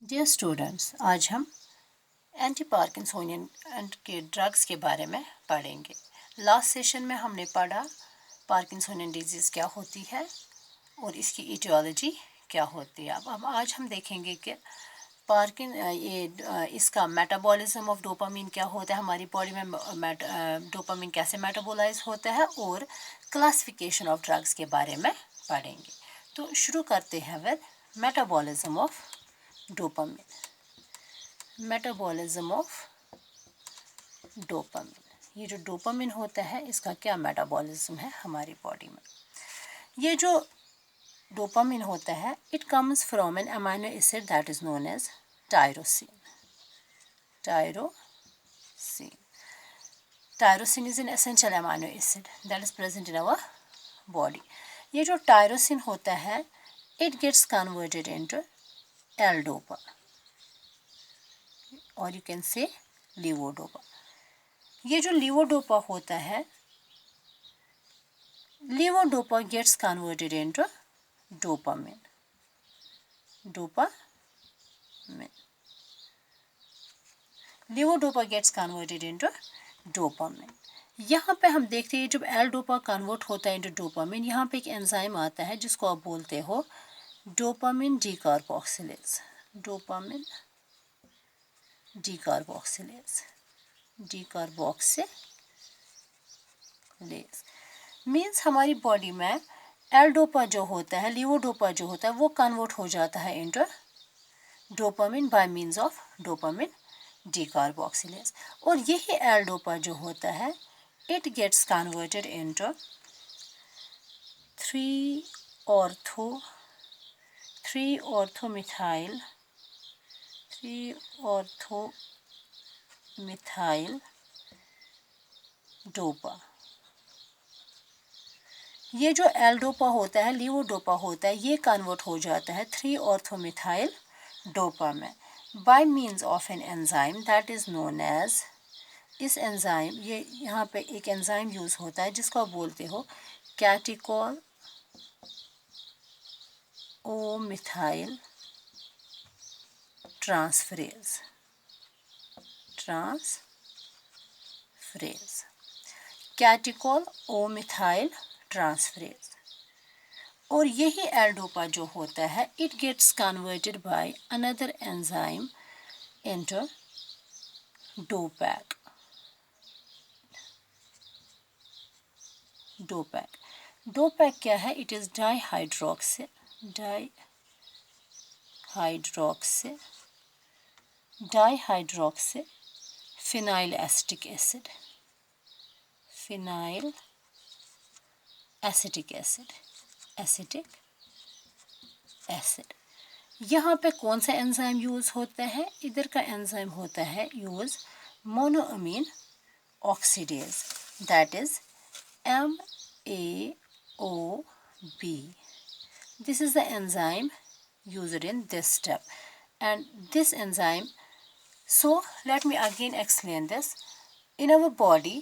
Dear students, आज हम anti parkinsonian के ड्रग्स के बारे में पढ़ेंगे। लास्ट सेशन में हमने पढ़ा पार्किंसोनियन डिजीज़ क्या होती है और इसकी इटियोलॉजी क्या होती है। अब आज हम देखेंगे कि इसका मेटाबॉलिज्म ऑफ डोपामिन क्या होता है, हमारी बॉडी में डोपामिन कैसे मेटाबोलाइज होता है, और क्लासिफिकेशन ऑफ ड्रग्स के बारे में पढ़ेंगे। तो शुरू करते हैं with metabolism of dopamine. Metabolism of dopamine, ये जो डोपामिन होता है इसका क्या मेटाबॉलिज्म है हमारी बॉडी में। ये जो डोपामिन होता है, it comes from an amino acid that is known as tyrosine. Tyrosine is an essential amino acid that is present in our body. ये जो टायरोसिन होता है, it gets converted into L dopa और यू कैन से लीवोडोपा। ये जो levodopa होता है, levodopa gets converted into dopamine. Levodopa gets converted into dopamine. यहाँ पे हम देखते हैं जब एल-डोपा कन्वर्ट होता है इनटू डोपामिन, यहाँ पे एक एंजाइम आता है जिसको आप बोलते हो dopamine decarboxylase. Dopamine decarboxylase means हमारी बॉडी में एल-डोपा जो होता है, लीवोडोपा जो होता है, वो कन्वर्ट हो जाता है into dopamine by means of dopamine decarboxylase. और यही एल-डोपा जो होता है, it gets converted into 3-orthomethyl dopa. ये जो एल-डोपा होता है, लीवोडोपा होता है, ये कन्वर्ट हो जाता है 3-orthomethyl डोपा में by means of an enzyme that is known as, इस एंजाइम, ये यहाँ पे एक एंजाइम यूज होता है जिसको आप बोलते हो catechol O methyl transferase. Catechol O methyl transferase. और यही एल-डोपा जो होता है, it gets converted by another enzyme into DOPAC. DOPAC क्या है? It is dihydroxy phenyl acetic acid. यहाँ पे कौन सा एंजाइम यूज होता है? इधर का एंजाइम होता है use monoamine oxidase, that is MAOB. This is the enzyme used in this step, and this enzyme, so let me again explain this. In our body,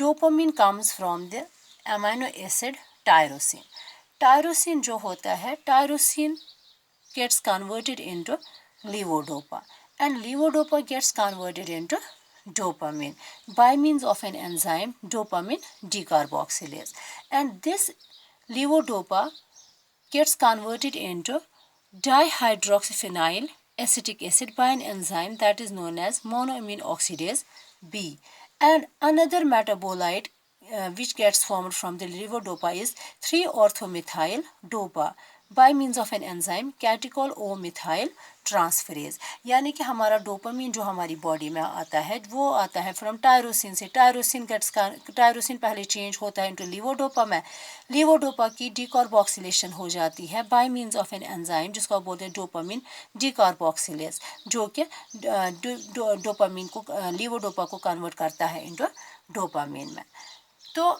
dopamine comes from the amino acid tyrosine. Tyrosine जो होता है, tyrosine gets converted into levodopa, and levodopa gets converted into dopamine by means of an enzyme dopamine decarboxylase, and this levodopa gets converted into dihydroxyphenyl acetic acid by an enzyme that is known as monoamine oxidase B. And another metabolite which gets formed from the levodopa is 3-orthomethyl dopa by means of an enzyme catechol O methyl transferase. यानी कि हमारा dopamine जो हमारी body में आता है, वो आता है फ्रॉम टायरोसिन से। टायरोसिन पहले चेंज होता है इनटू लीवोडोपा में। लीवोडोपा की डीकार्बोक्सिलेशन हो जाती है bye means of an enzyme जिसको बोलते हैं डोपामिन डीकार्बोक्सिलेज, जो कि डोपामिन को, लीवोडोपा को कन्वर्ट करता है इनटू डोपामिन में। तो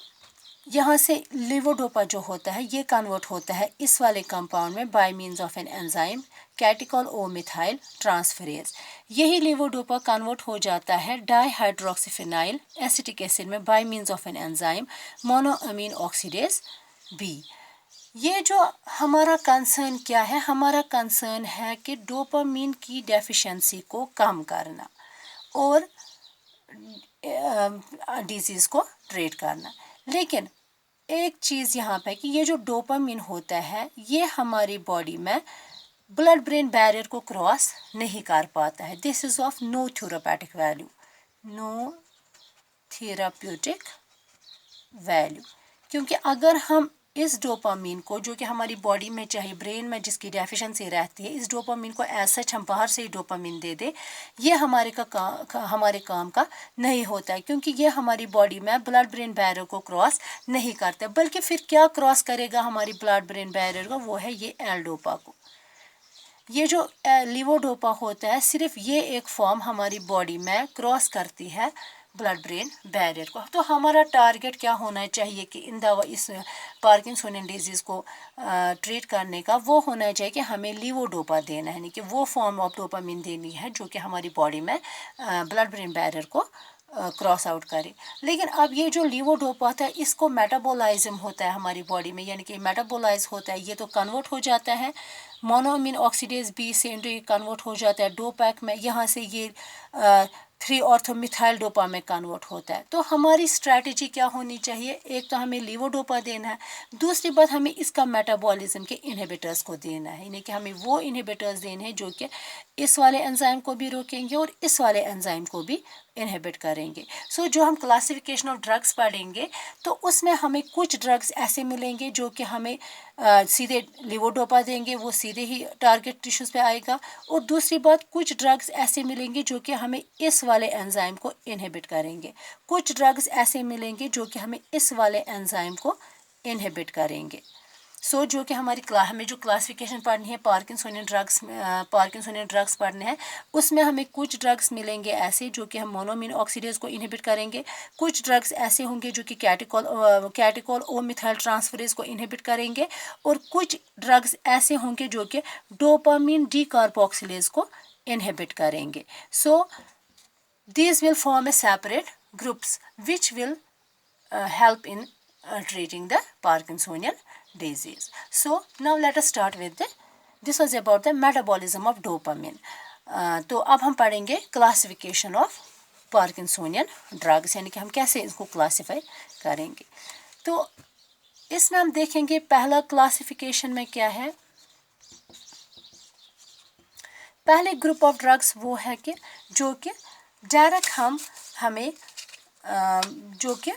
यहाँ से लीवोडोपा जो होता है, ये कन्वर्ट होता है इस वाले कंपाउंड में by means of an enzyme catechol O methyl transferase. यही लीवोडोपा कन्वर्ट हो जाता है डाईहाइड्रोक्सीफिनाइल एसिटिक एसिड में by means of an enzyme monoamine oxidase B. ये जो हमारा कंसर्न क्या है, हमारा कंसर्न है कि डोपामीन की डेफिशिएंसी को कम करना और डिजीज़ को ट्रीट करना। लेकिन एक चीज़ यहाँ पे कि ये जो डोपामीन होता है ये हमारी बॉडी में ब्लड ब्रेन बैरियर को क्रॉस नहीं कर पाता है। This is of no therapeutic value, no therapeutic value. क्योंकि अगर हम इस डोपामीन को, जो कि हमारी बॉडी में चाहिए, ब्रेन में जिसकी डेफिशिएंसी रहती है, इस डोपामीन को ऐसा हम बाहर से ही डोपामीन दे दे, ये हमारे काम का नहीं होता है। क्योंकि ये हमारी बॉडी में ब्लड ब्रेन बैरियर को क्रॉस नहीं करता, बल्कि फिर क्या क्रॉस करेगा हमारी ब्लड ब्रेन बैरियर को, वो है ये एल डोपा को। ये जो लीवोडोपा होता है, सिर्फ ये एक फॉर्म हमारी बॉडी में क्रॉस करती है ब्लड ब्रेन बैरियर को। तो हमारा टारगेट क्या होना चाहिए कि इस पार्किंसोनियन डिजीज़ को ट्रीट करने का, वो होना चाहिए कि हमें लीवोडोपा देना है, यानी कि वो फॉर्म ऑफ डोपामिन देनी है जो कि हमारी बॉडी में ब्लड ब्रेन बैरियर को क्रॉस आउट करे। लेकिन अब ये जो लीवोडोपा होता है, इसको मेटाबोलाइज्म होता है हमारी बॉडी में, यानी कि मेटाबोलाइज होता है, ये तो कन्वर्ट हो जाता है मोनोअमीन ऑक्सीडेज बी से ये कन्वर्ट हो जाता है डोपैक में, यहाँ से ये 3 ऑर्थोमिथाइल डोपा में कन्वर्ट होता है। तो हमारी स्ट्रैटेजी क्या होनी चाहिए, एक तो हमें लीवोडोपा देना है, दूसरी बात हमें इसका मेटाबॉलिज्म के इनहिबिटर्स को देना है, यानी कि हमें वो इनहिबिटर्स देने हैं जो कि इस वाले एंजाइम को भी रोकेंगे और इस वाले एंजाइम को भी इनहिबिट करेंगे। सो जो हम क्लासिफिकेशन ऑफ ड्रग्स पढ़ेंगे तो उसमें हमें कुछ ड्रग्स ऐसे मिलेंगे जो कि हमें सीधे लीवोडोपा देंगे, वो सीधे ही टारगेट टिश्यूज पे आएगा। और दूसरी बात, कुछ ड्रग्स ऐसे मिलेंगे जो कि हमें इस वाले एंजाइम को इनहिबिट करेंगे, कुछ ड्रग्स ऐसे मिलेंगे जो कि हमें इस वाले एंजाइम को इनहिबिट करेंगे। जो कि हमें जो क्लासिफिकेशन पढ़नी है पार्किंसोनियन ड्रग्स पढ़ने हैं, उसमें हमें कुछ ड्रग्स मिलेंगे ऐसे जो कि हम मोनोअमीन ऑक्सीडेज को इनहिबिट करेंगे, कुछ ड्रग्स ऐसे होंगे जो कि कैटेकोल ओ मिथाइल ट्रांसफरेज को इनहिबिट करेंगे, और कुछ ड्रग्स ऐसे होंगे जो कि डोपामीन डीकार्बोक्सिलेज को इनहिबिट करेंगे। These will form a separate groups which will help in treating the Parkinsonian disease. So now let us start with this was about the metabolism of dopamine. तो अब हम पढ़ेंगे क्लासिफिकेशन ऑफ पार्किंसोनियन ड्रग्स, यानी कि हम कैसे इसको classify करेंगे। तो इसमें हम देखेंगे पहला क्लासिफिकेशन में क्या है। पहले ग्रुप ऑफ ड्रग्स वो है कि जो कि डायरेक्ट हमें जो कि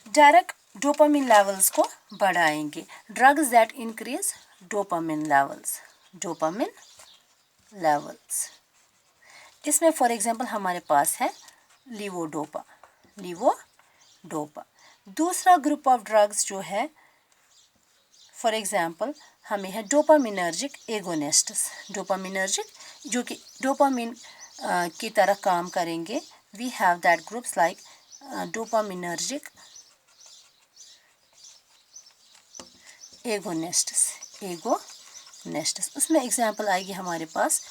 डायरेक्ट डोपामिन लेवल्स को बढ़ाएंगे, drugs that increase dopamine levels. इसमें फॉर एग्जांपल हमारे पास है लीवोडोपा। दूसरा ग्रुप ऑफ ड्रग्स जो है, फॉर एग्जांपल हमें है डोपामिनर्जिक एगोनिस्ट्स, जो कि डोपामिन की तरह काम करेंगे। We have that groups like dopaminergic agonists. उसमें एग्जांपल आएगी हमारे पास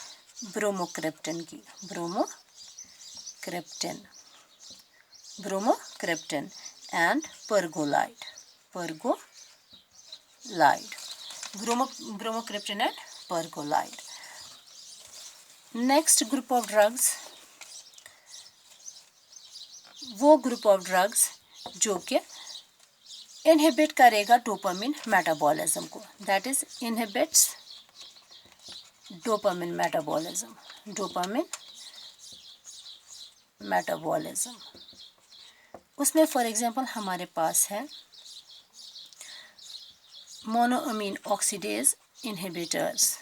ब्रोमोक्रिप्टन की, bromocriptine and pergolide, bromocriptine and pergolide. Next group of drugs, वो ग्रुप ऑफ ड्रग्स जो कि इनहिबिट करेगा डोपामिन मेटाबॉलिज्म को, that is inhibits dopamine metabolism. उसमें फॉर एग्जांपल हमारे पास है monoamine oxidase inhibitors.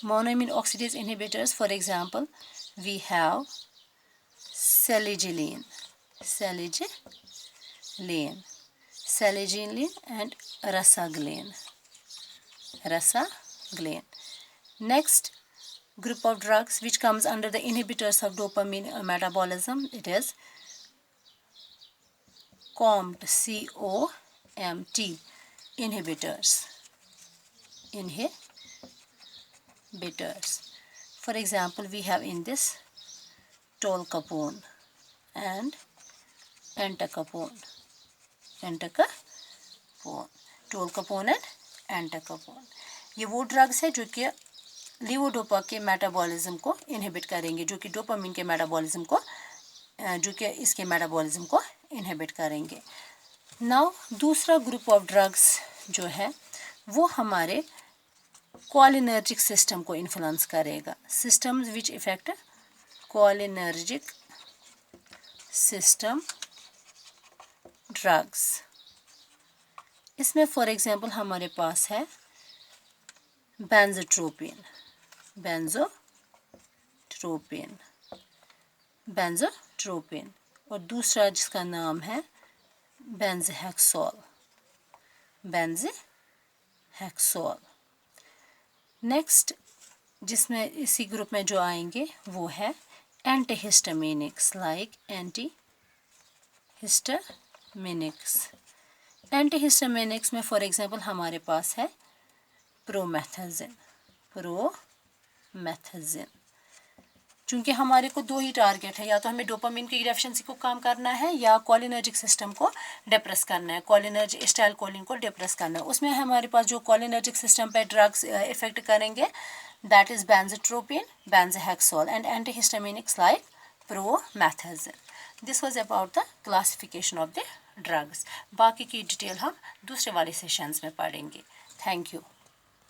Monoamine oxidase inhibitors, for example, we have salicylic and rasagiline. Next group of drugs which comes under the inhibitors of dopamine metabolism, it is COMT inhibitors. For example, we have in this tolcapone and entacapone. Tolcapone and entacapone. ये वो drugs है जो कि levodopa के metabolism को inhibit करेंगे, जो कि डोपामिन के मेटाबॉलिज्म को इनहिबिट करेंगे। नाउ दूसरा ग्रुप ऑफ ड्रग्स जो है वो हमारे कोलिनर्जिक सिस्टम को इन्फ्लुएंस करेगा। Systems which effect cholinergic system drugs, इसमें फॉर एग्जांपल हमारे पास है बेंजोट्रोपिन और दूसरा जिसका नाम है बेंजोहेक्सोल। नेक्स्ट जिसमें इसी ग्रुप में जो आएंगे वो है एंटीहिस्टामिनिक्स, लाइक एंटीहिस्टामिनिक्स में फॉर एग्जांपल हमारे पास है प्रोमेथाजिन। चूंकि हमारे को दो ही टारगेट है, या तो हमें डोपामिन की डेफिशिएंसी को कम करना है या कोलिनर्जिक सिस्टम को डिप्रेस करना है, एसिटाइलकोलिन को डिप्रेस करना है। उसमें हमारे पास जो कोलिनर्जिक सिस्टम पे ड्रग्स इफेक्ट करेंगे that is benztropine, benzhexol and antihistaminics like promethazine. This was about the classification of the drugs. बाकी की डिटेल हम दूसरे वाले सेशंस में पढ़ेंगे। Thank you.